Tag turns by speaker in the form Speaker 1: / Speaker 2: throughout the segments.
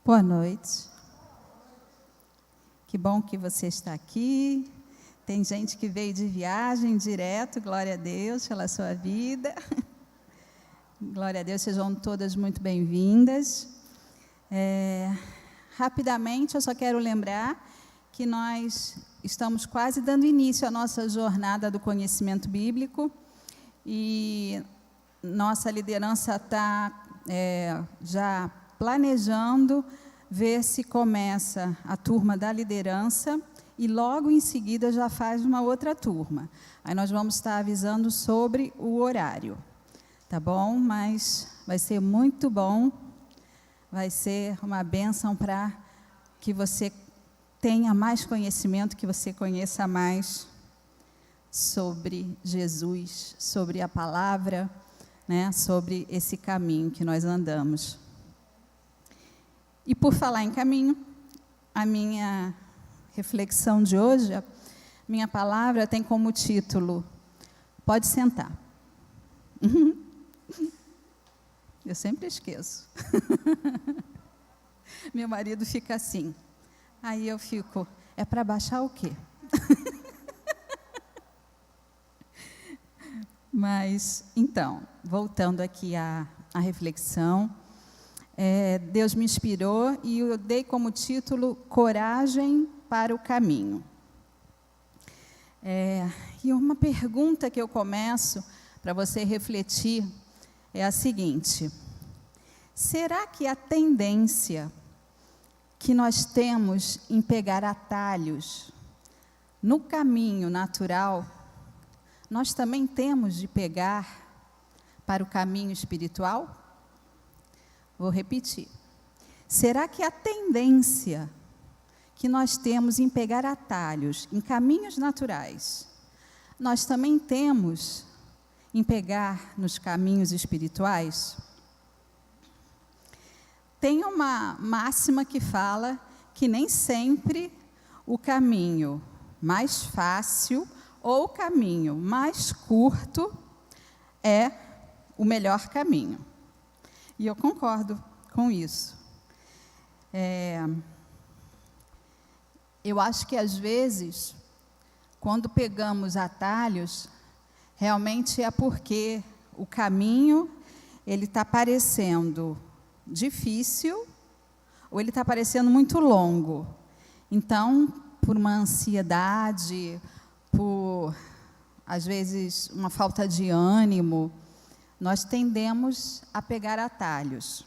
Speaker 1: Boa noite. Que bom que você está aqui. Tem gente que veio de viagem direto, glória a Deus pela sua vida. Glória a Deus, sejam todas muito bem-vindas. Rapidamente, eu só quero lembrar que nós estamos quase dando início à nossa jornada do conhecimento bíblico e nossa liderança está já planejando ver se começa a turma da liderança e logo em seguida já faz uma outra turma. Aí nós vamos estar avisando sobre o horário, tá bom? Mas vai ser muito bom, vai ser uma bênção para que você tenha mais conhecimento, que você conheça mais sobre Jesus, sobre a palavra, né, sobre esse caminho que nós andamos. E por falar em caminho, a minha reflexão de hoje, a minha palavra tem como título, pode sentar. Eu sempre esqueço. Meu marido fica assim. Aí eu fico, é para baixar o quê? Mas, então, voltando aqui à reflexão, Deus me inspirou e eu dei como título Coragem para o Caminho. E uma pergunta que eu começo para você refletir é a seguinte: será que a tendência que nós temos em pegar atalhos no caminho natural, nós também temos de pegar para o caminho espiritual? Vou repetir. Será que a tendência que nós temos em pegar atalhos em caminhos naturais, nós também temos em pegar nos caminhos espirituais? Tem uma máxima que fala que nem sempre o caminho mais fácil ou o caminho mais curto é o melhor caminho. E eu concordo com isso. Eu acho que, às vezes, quando pegamos atalhos, realmente é porque o caminho ele está parecendo difícil ou ele está parecendo muito longo. Então, por uma ansiedade, por, às vezes, uma falta de ânimo, nós tendemos a pegar atalhos.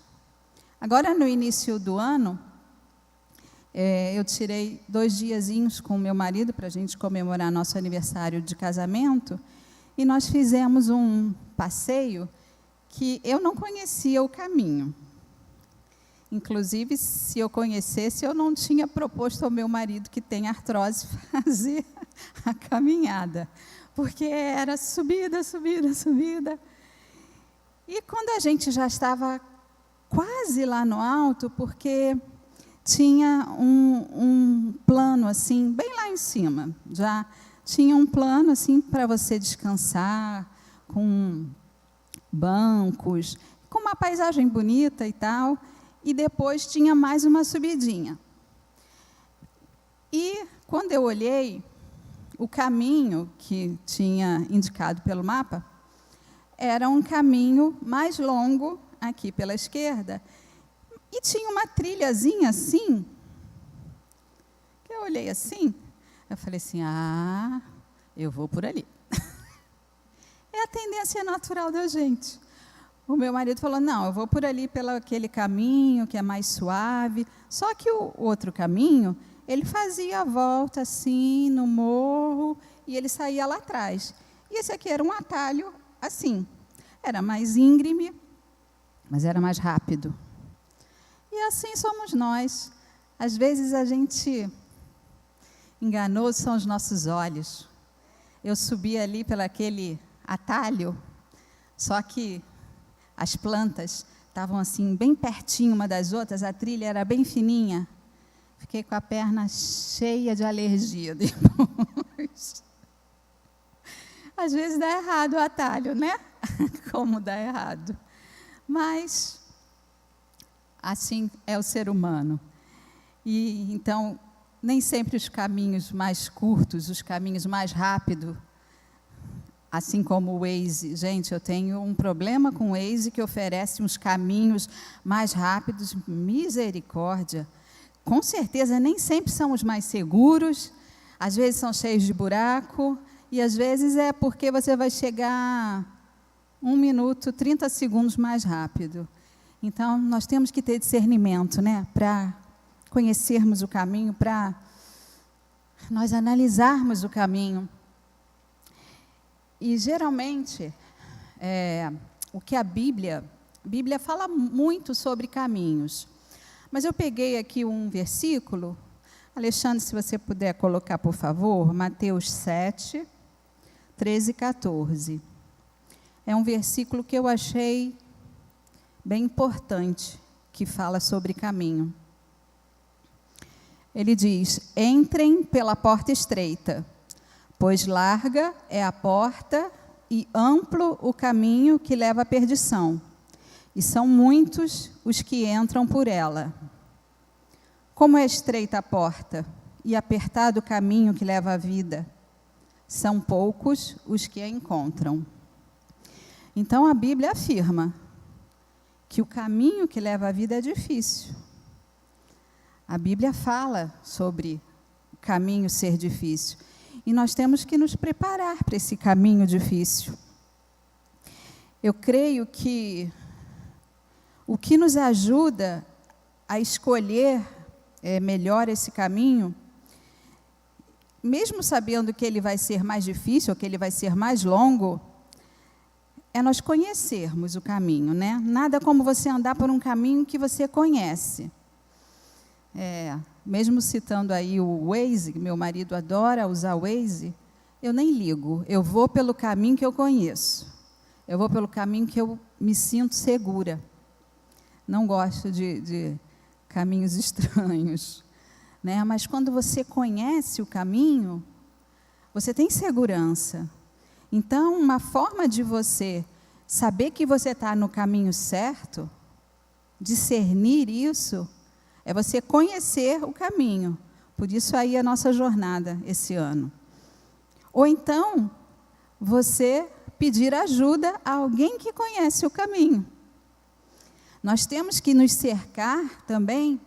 Speaker 1: Agora, no início do ano, eu tirei 2 diazinhos com o meu marido para a gente comemorar nosso aniversário de casamento, e nós fizemos um passeio que eu não conhecia o caminho. Inclusive, se eu conhecesse, eu não tinha proposto ao meu marido, que tem artrose, fazer a caminhada, porque era subida, subida, subida. E quando a gente já estava quase lá no alto, porque tinha um plano assim, bem lá em cima, já tinha um plano assim para você descansar, com bancos, com uma paisagem bonita e tal, e depois tinha mais uma subidinha. E quando eu olhei, o caminho que tinha indicado pelo mapa era um caminho mais longo, aqui pela esquerda, e tinha uma trilhazinha assim, que eu olhei assim, eu falei assim, eu vou por ali. É a tendência natural da gente. O meu marido falou, não, eu vou por ali pelo aquele caminho que é mais suave, só que o outro caminho, ele fazia a volta assim, no morro, e ele saía lá atrás. E esse aqui era um atalho assim, era mais íngreme, mas era mais rápido. E assim somos nós. Às vezes a gente, enganoso são os nossos olhos. Eu subi ali pelo aquele atalho, só que as plantas estavam assim, bem pertinho uma das outras, a trilha era bem fininha. Fiquei com a perna cheia de alergia depois. Às vezes dá errado o atalho, né? Como dá errado. Mas assim é o ser humano. E então, nem sempre os caminhos mais curtos, os caminhos mais rápidos, assim como o Waze. Gente, eu tenho um problema com o Waze, que oferece uns caminhos mais rápidos, misericórdia. Com certeza, nem sempre são os mais seguros, às vezes são cheios de buraco, e às vezes é porque você vai chegar 1 minuto, 30 segundos mais rápido. Então, nós temos que ter discernimento, né, para conhecermos o caminho, para nós analisarmos o caminho. E, geralmente, o que a Bíblia fala muito sobre caminhos. Mas eu peguei aqui um versículo, Alexandre, se você puder colocar, por favor, Mateus 7, 13 e 14. É um versículo que eu achei bem importante, que fala sobre caminho. Ele diz: entrem pela porta estreita, pois larga é a porta e amplo o caminho que leva à perdição, e são muitos os que entram por ela. Como é estreita a porta e apertado o caminho que leva à vida, são poucos os que a encontram. Então a Bíblia afirma que o caminho que leva à vida é difícil. A Bíblia fala sobre o caminho ser difícil. E nós temos que nos preparar para esse caminho difícil. Eu creio que o que nos ajuda a escolher melhor esse caminho, mesmo sabendo que ele vai ser mais difícil, ou que ele vai ser mais longo, é nós conhecermos o caminho, né? Nada como você andar por um caminho que você conhece. Mesmo citando aí o Waze, que meu marido adora usar o Waze, eu nem ligo. Eu vou pelo caminho que eu conheço. Eu vou pelo caminho que eu me sinto segura. Não gosto de caminhos estranhos, né? Mas quando você conhece o caminho, você tem segurança. Então, uma forma de você saber que você está no caminho certo, discernir isso, é você conhecer o caminho. Por isso aí a nossa jornada esse ano. Ou então, você pedir ajuda a alguém que conhece o caminho. Nós temos que nos cercar também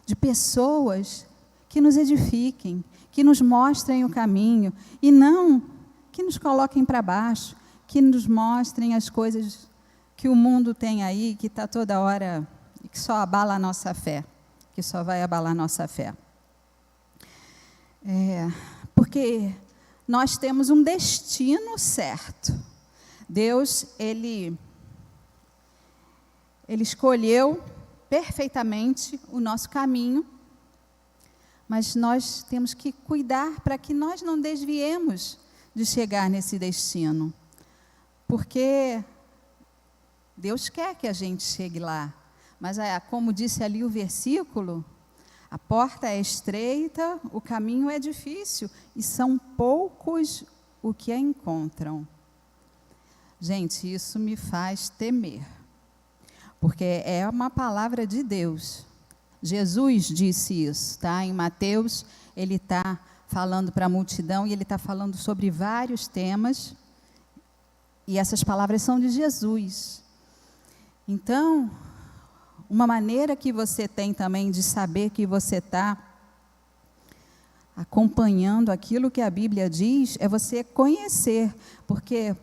Speaker 1: de pessoas que nos edifiquem, que nos mostrem o caminho, e não que nos coloquem para baixo, que nos mostrem as coisas que o mundo tem aí, que está toda hora, que só abala a nossa fé, que só vai abalar a nossa fé. Porque nós temos um destino certo. Deus, Ele escolheu perfeitamente o nosso caminho, mas nós temos que cuidar para que nós não desviemos de chegar nesse destino, porque Deus quer que a gente chegue lá, mas como disse ali o versículo, a porta é estreita, o caminho é difícil, e são poucos o que a encontram. Gente, isso me faz temer, porque é uma palavra de Deus. Jesus disse isso, tá? Em Mateus, ele está falando para a multidão, e ele está falando sobre vários temas, e essas palavras são de Jesus. Então, uma maneira que você tem também de saber que você está acompanhando aquilo que a Bíblia diz, é você conhecer, porque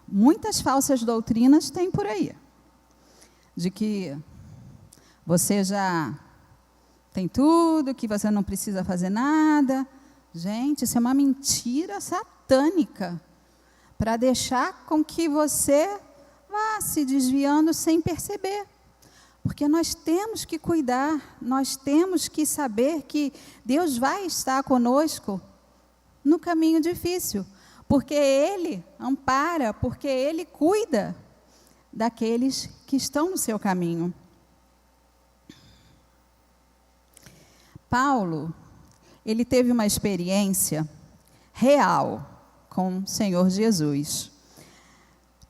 Speaker 1: muitas falsas doutrinas tem por aí, de que você já tem tudo, que você não precisa fazer nada. Gente, isso é uma mentira satânica, para deixar com que você vá se desviando sem perceber. Porque nós temos que cuidar, nós temos que saber que Deus vai estar conosco no caminho difícil, porque Ele ampara, porque Ele cuida daqueles que estão no seu caminho. Paulo, ele teve uma experiência real com o Senhor Jesus.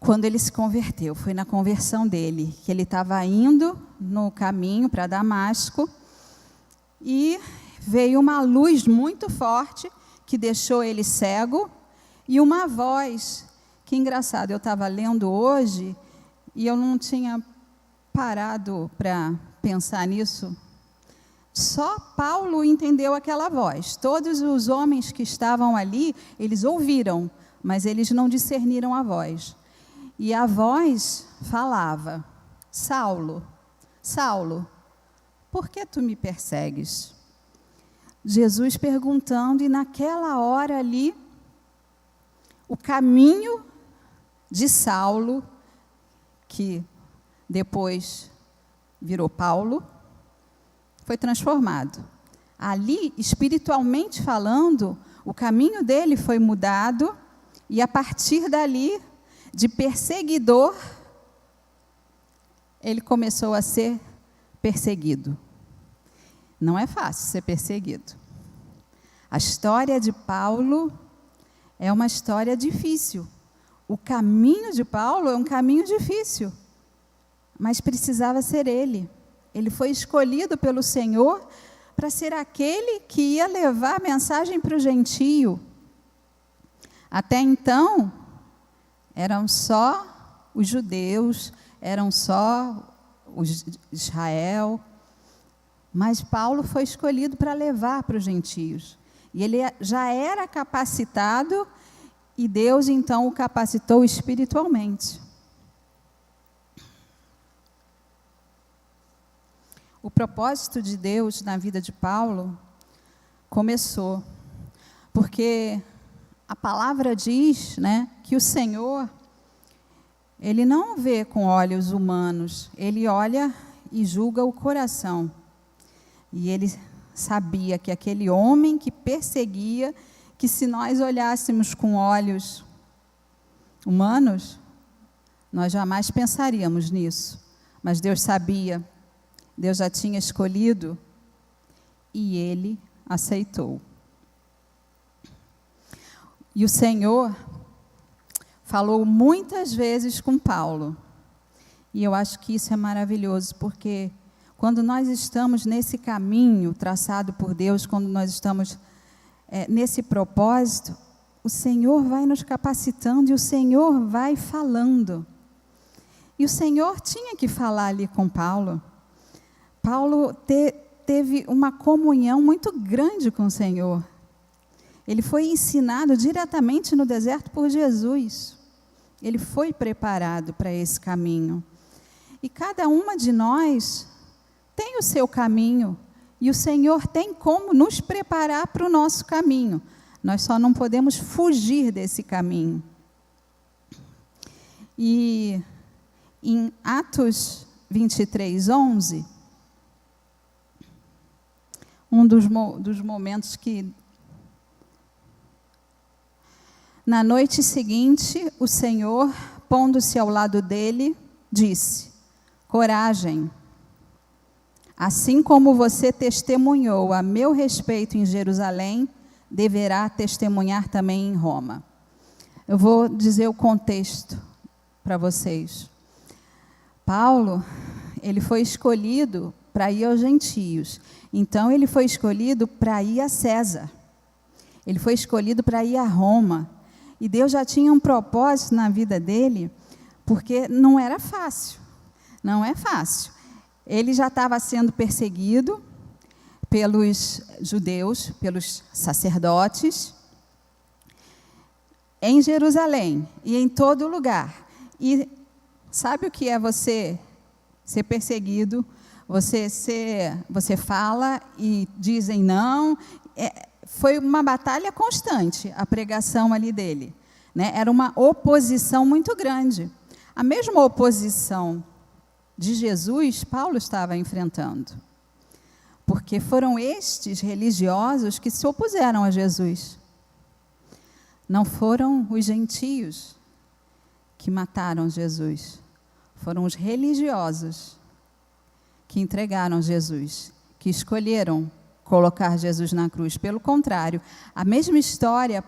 Speaker 1: quando ele se converteu. Foi na conversão dele, que ele estava indo no caminho para Damasco, e veio uma luz muito forte, que deixou ele cego, e uma voz, que engraçado, eu estava lendo hoje, e eu não tinha parado para pensar nisso. Só Paulo entendeu aquela voz. Todos os homens que estavam ali, eles ouviram, mas eles não discerniram a voz. E a voz falava: Saulo, Saulo, por que tu me persegues? Jesus perguntando, e naquela hora ali, o caminho de Saulo, que depois virou Paulo, foi transformado. Ali, espiritualmente falando, o caminho dele foi mudado, e a partir dali, de perseguidor, ele começou a ser perseguido. Não é fácil ser perseguido. A história de Paulo é uma história difícil. O caminho de Paulo é um caminho difícil, mas precisava ser ele. Ele foi escolhido pelo Senhor para ser aquele que ia levar a mensagem para o gentio. Até então, eram só os judeus, eram só os Israel, mas Paulo foi escolhido para levar para os gentios. E ele já era capacitado, e Deus então o capacitou espiritualmente. O propósito de Deus na vida de Paulo começou, porque a palavra diz, né, que o Senhor, ele não vê com olhos humanos, ele olha e julga o coração. E ele sabia que aquele homem que perseguia, que se nós olhássemos com olhos humanos, nós jamais pensaríamos nisso. Mas Deus sabia, Deus já tinha escolhido, e ele aceitou. E o Senhor falou muitas vezes com Paulo. E eu acho que isso é maravilhoso, porque quando nós estamos nesse caminho traçado por Deus, quando nós estamos nesse propósito, o Senhor vai nos capacitando e o Senhor vai falando. E o Senhor tinha que falar ali com Paulo. Paulo teve uma comunhão muito grande com o Senhor. Ele foi ensinado diretamente no deserto por Jesus. Ele foi preparado para esse caminho. E cada uma de nós tem o seu caminho, e o Senhor tem como nos preparar para o nosso caminho. Nós só não podemos fugir desse caminho. E em Atos 23:11, um dos momentos que, na noite seguinte, o Senhor, pondo-se ao lado dele, disse: coragem, assim como você testemunhou a meu respeito em Jerusalém, deverá testemunhar também em Roma. Eu vou dizer o contexto para vocês. Paulo, ele foi escolhido para ir aos gentios. Então, ele foi escolhido para ir a César. Ele foi escolhido para ir a Roma. E Deus já tinha um propósito na vida dele, porque não era fácil. Não é fácil. Ele já estava sendo perseguido pelos judeus, pelos sacerdotes, em Jerusalém e em todo lugar. E sabe o que é você ser perseguido? Você fala e dizem não. Foi uma batalha constante, a pregação ali dele, né? Era uma oposição muito grande. A mesma oposição de Jesus, Paulo estava enfrentando. Porque foram estes religiosos que se opuseram a Jesus. Não foram os gentios que mataram Jesus. Foram os religiosos que entregaram Jesus, que escolheram colocar Jesus na cruz. Pelo contrário, a mesma história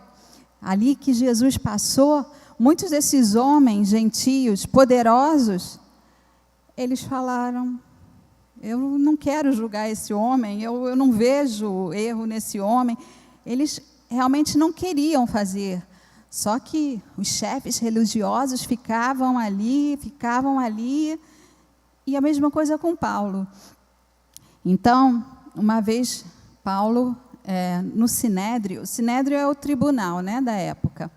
Speaker 1: ali que Jesus passou, muitos desses homens gentios, poderosos, eles falaram: eu não quero julgar esse homem, eu não vejo erro nesse homem. Eles realmente não queriam fazer. Só que os chefes religiosos ficavam ali, e a mesma coisa com Paulo. Então, uma vez, Paulo, no Sinédrio, o Sinédrio é o tribunal, né, da época,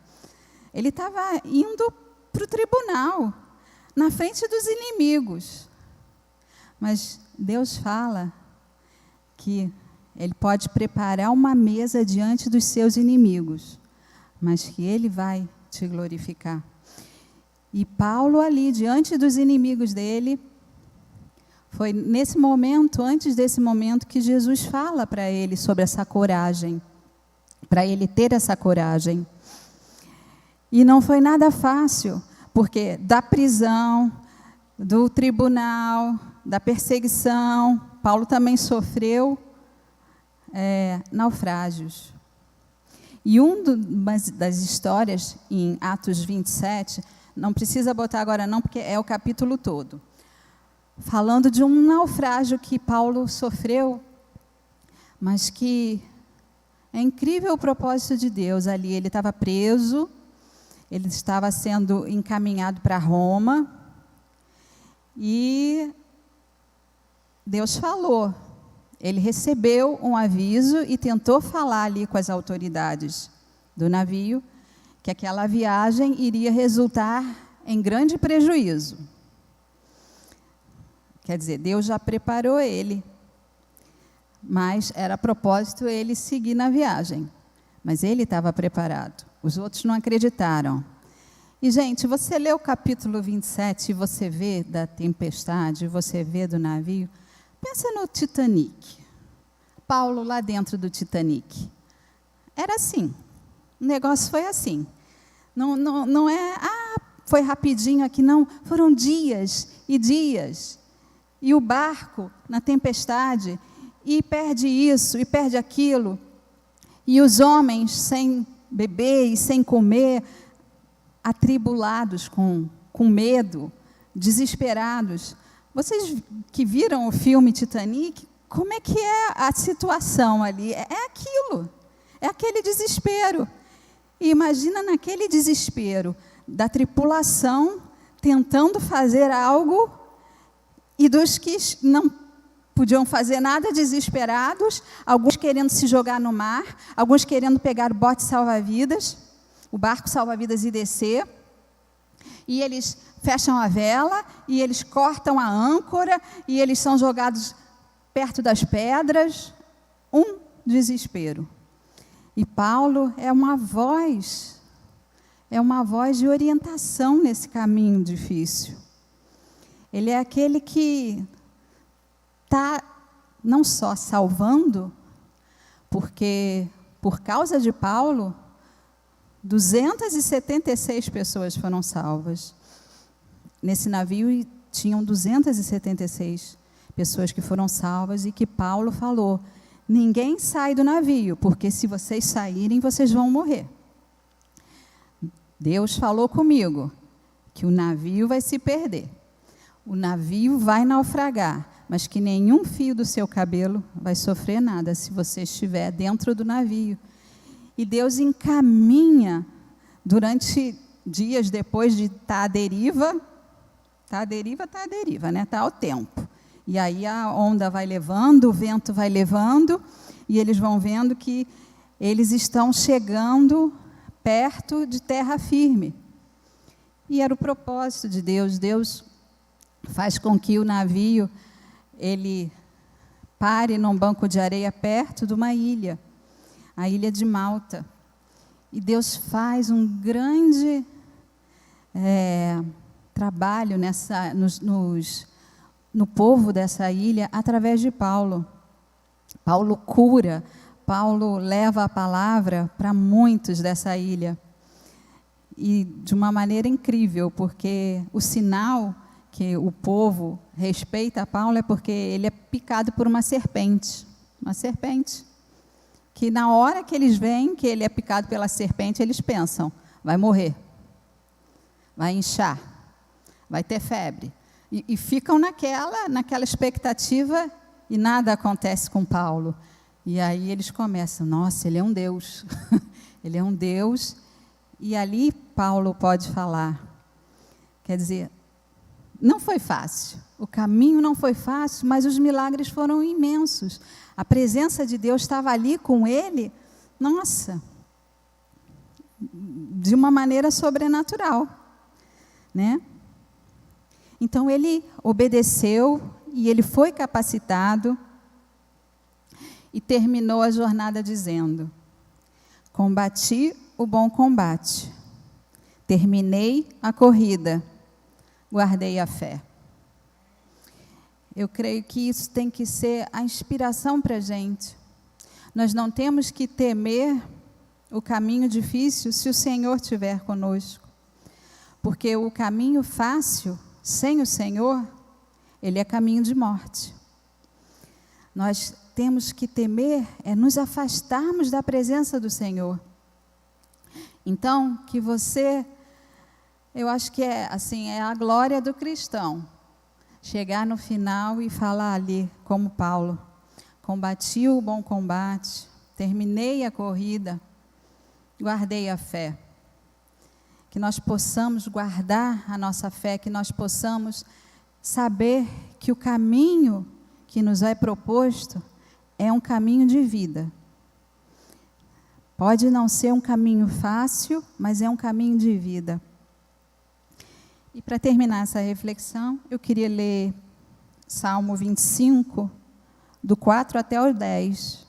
Speaker 1: ele estava indo para o tribunal, na frente dos inimigos. Mas Deus fala que Ele pode preparar uma mesa diante dos seus inimigos, mas que Ele vai te glorificar. E Paulo ali, diante dos inimigos dele, foi nesse momento, antes desse momento, que Jesus fala para ele sobre essa coragem, para ele ter essa coragem. E não foi nada fácil, porque da prisão, do tribunal, da perseguição, Paulo também sofreu naufrágios. E das histórias em Atos 27, não precisa botar agora não, porque é o capítulo todo, falando de um naufrágio que Paulo sofreu, mas que é incrível o propósito de Deus ali. Ele estava preso, ele estava sendo encaminhado para Roma, e Deus falou. Ele recebeu um aviso e tentou falar ali com as autoridades do navio, que aquela viagem iria resultar em grande prejuízo. Quer dizer, Deus já preparou ele, mas era propósito ele seguir na viagem. Mas ele estava preparado. Os outros não acreditaram. E, gente, você lê o capítulo 27 e você vê da tempestade, você vê do navio. Pensa no Titanic. Paulo lá dentro do Titanic. Era assim. O negócio foi assim. Não é, foi rapidinho aqui, não. Foram dias e dias. E o barco na tempestade, e perde isso, e perde aquilo. E os homens sem beber e sem comer, atribulados, com medo, desesperados. Vocês que viram o filme Titanic, como é que é a situação ali? É aquilo, é aquele desespero. E imagina naquele desespero da tripulação tentando fazer algo, e dos que não podiam fazer nada, desesperados, alguns querendo se jogar no mar, alguns querendo pegar o bote salva-vidas, o barco salva-vidas e descer, e eles fecham a vela, e eles cortam a âncora, e eles são jogados perto das pedras, um desespero. E Paulo é uma voz de orientação nesse caminho difícil. Ele é aquele que está não só salvando, porque por causa de Paulo, 276 pessoas foram salvas. Nesse navio tinham 276 pessoas que foram salvas, e que Paulo falou: ninguém sai do navio, porque se vocês saírem, vocês vão morrer. Deus falou comigo que o navio vai se perder. O navio vai naufragar, mas que nenhum fio do seu cabelo vai sofrer nada se você estiver dentro do navio. E Deus encaminha, durante dias depois de estar à deriva, né? Está ao tempo. E aí a onda vai levando, o vento vai levando, e eles vão vendo que eles estão chegando perto de terra firme. E era o propósito de Deus. Deus faz com que o navio ele pare num banco de areia perto de uma ilha, a ilha de Malta. E Deus faz um grande trabalho no povo dessa ilha através de Paulo. Paulo cura, Paulo leva a palavra para muitos dessa ilha. E de uma maneira incrível, porque o sinal que o povo respeita a Paulo é porque ele é picado por uma serpente. Uma serpente. Que na hora que eles veem que ele é picado pela serpente, eles pensam: vai morrer. vai inchar, vai ter febre. E ficam naquela expectativa e nada acontece com Paulo. E aí eles começam, nossa, ele é um Deus. Ele é um Deus. E ali Paulo pode falar. Quer dizer, não foi fácil. O caminho não foi fácil, mas os milagres foram imensos. A presença de Deus estava ali com ele, nossa, de uma maneira sobrenatural, né? Então ele obedeceu e ele foi capacitado e terminou a jornada dizendo: combati o bom combate, terminei a corrida, guardei a fé. Eu creio que isso tem que ser a inspiração para a gente. Nós não temos que temer o caminho difícil se o Senhor estiver conosco. Porque o caminho fácil, sem o Senhor, ele é caminho de morte. Nós temos que temer, nos afastarmos da presença do Senhor. Então, que você, eu acho que é a glória do cristão. Chegar no final e falar ali, como Paulo, combati o bom combate, terminei a corrida, guardei a fé. Que nós possamos guardar a nossa fé, que nós possamos saber que o caminho que nos é proposto é um caminho de vida. Pode não ser um caminho fácil, mas é um caminho de vida. E para terminar essa reflexão, eu queria ler Salmo 25, do 4 até o 10.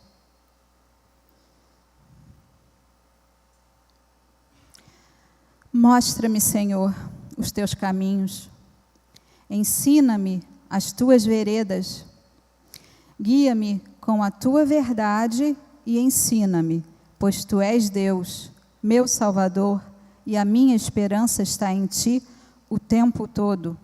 Speaker 1: Mostra-me, Senhor, os teus caminhos. Ensina-me as tuas veredas. Guia-me com a tua verdade e ensina-me, pois tu és Deus, meu Salvador, e a minha esperança está em ti o tempo todo.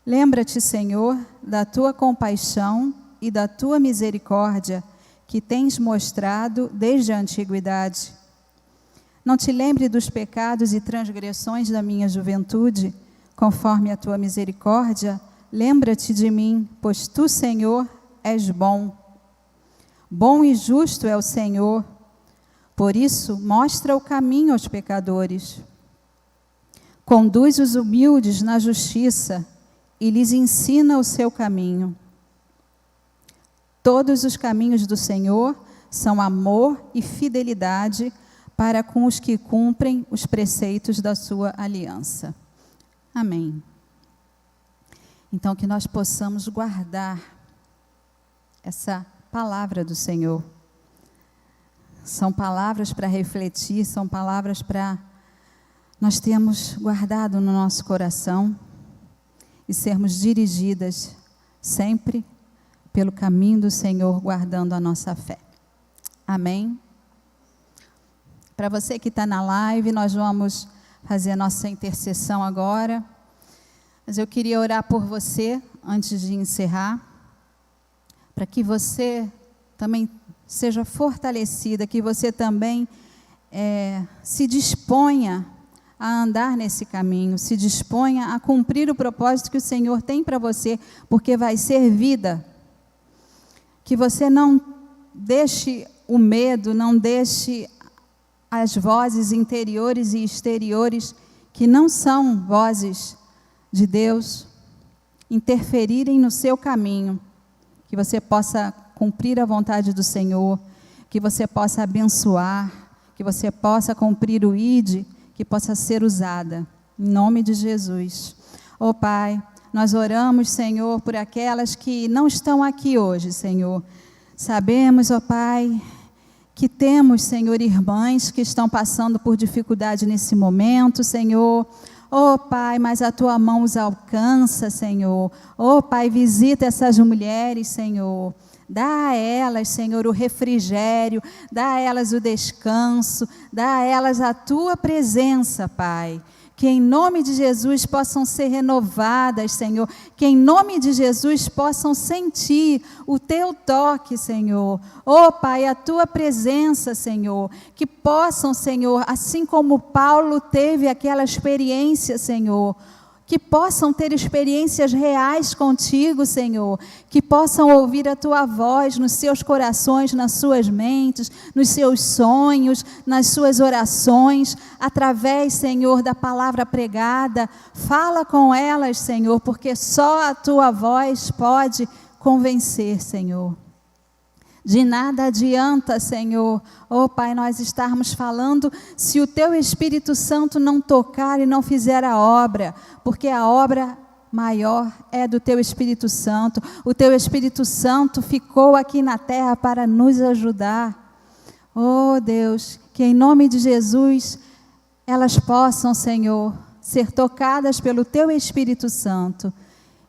Speaker 1: Lembra-te, Senhor, da tua compaixão e da tua misericórdia que tens mostrado desde a antiguidade. Não te lembre dos pecados e transgressões da minha juventude, conforme a tua misericórdia, lembra-te de mim, pois tu, Senhor, és bom. Bom e justo é o Senhor, por isso mostra o caminho aos pecadores. Conduz os humildes na justiça e lhes ensina o seu caminho. Todos os caminhos do Senhor são amor e fidelidade para com os que cumprem os preceitos da sua aliança. Amém. Então, que nós possamos guardar essa palavra do Senhor. São palavras para refletir, são palavras para nós termos guardado no nosso coração e sermos dirigidas sempre pelo caminho do Senhor, guardando a nossa fé. Amém? Para você que está na live, nós vamos fazer a nossa intercessão agora. Mas eu queria orar por você, antes de encerrar, para que você também seja fortalecida, que você também se disponha a andar nesse caminho, se disponha a cumprir o propósito que o Senhor tem para você, porque vai ser vida. Que você não deixe o medo, não deixe as vozes interiores e exteriores, que não são vozes de Deus, interferirem no seu caminho. Que você possa cumprir a vontade do Senhor, que você possa abençoar, que você possa cumprir o ID, que possa ser usada, em nome de Jesus. Ó Pai, nós oramos, Senhor, por aquelas que não estão aqui hoje, Senhor. Sabemos, ó Pai, que temos, Senhor, irmãs que estão passando por dificuldade nesse momento, Senhor. Ó Pai, mas a Tua mão os alcança, Senhor. Ó Pai, visita essas mulheres, Senhor. Dá a elas, Senhor, o refrigério, dá a elas o descanso, dá a elas a Tua presença, Pai. que em nome de Jesus possam ser renovadas, Senhor, que em nome de Jesus possam sentir o teu toque, Senhor. Oh, Pai, a tua presença, Senhor, que possam, Senhor, assim como Paulo teve aquela experiência, Senhor, que possam ter experiências reais contigo, Senhor, que possam ouvir a tua voz nos seus corações, nas suas mentes, nos seus sonhos, nas suas orações, através, Senhor, da palavra pregada. Fala com elas, Senhor, porque só a tua voz pode convencer, Senhor. De nada adianta, Senhor, oh Pai, nós estarmos falando se o Teu Espírito Santo não tocar e não fizer a obra, porque a obra maior é do Teu Espírito Santo. O Teu Espírito Santo ficou aqui na terra para nos ajudar. Oh Deus, que em nome de Jesus elas possam, Senhor, ser tocadas pelo Teu Espírito Santo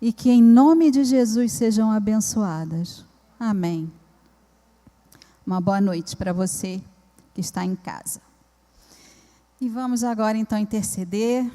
Speaker 1: e que em nome de Jesus sejam abençoadas. Amém. Uma boa noite para você que está em casa. E vamos agora então interceder